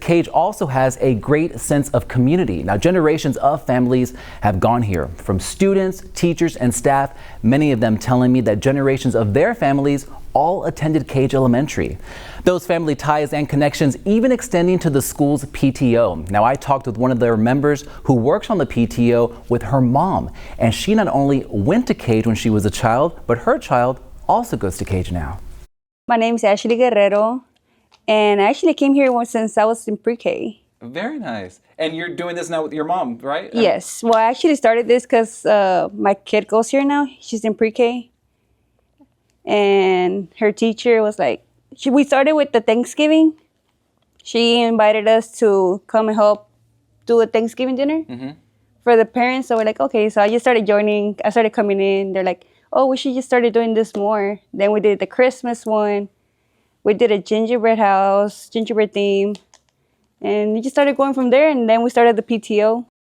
Cage also has a great sense of community. Now, generations of families have gone here, from students, teachers, and staff, many of them telling me that generations of their families all attended Cage Elementary. Those family ties and connections even extending to the school's PTO. Now, I talked with one of their members who works on the PTO with her mom, and she not only went to Cage when she was a child, but her child also goes to Cage now. My name is Ashley Guerrero, and I actually came here since I was in pre-K. Very nice. And you're doing this now with your mom, right? Yes. Well, I actually started this because my kid goes here now. She's in pre-K. And her teacher was like, we started with the Thanksgiving. She invited us to come and help do a Thanksgiving dinner for the parents. So we're like, okay. So I just started joining. I started coming in. They're like, oh, we should just started doing this more. Then we did the Christmas one. We did a gingerbread house, gingerbread theme. And we just started going from there. And then we started the PTO.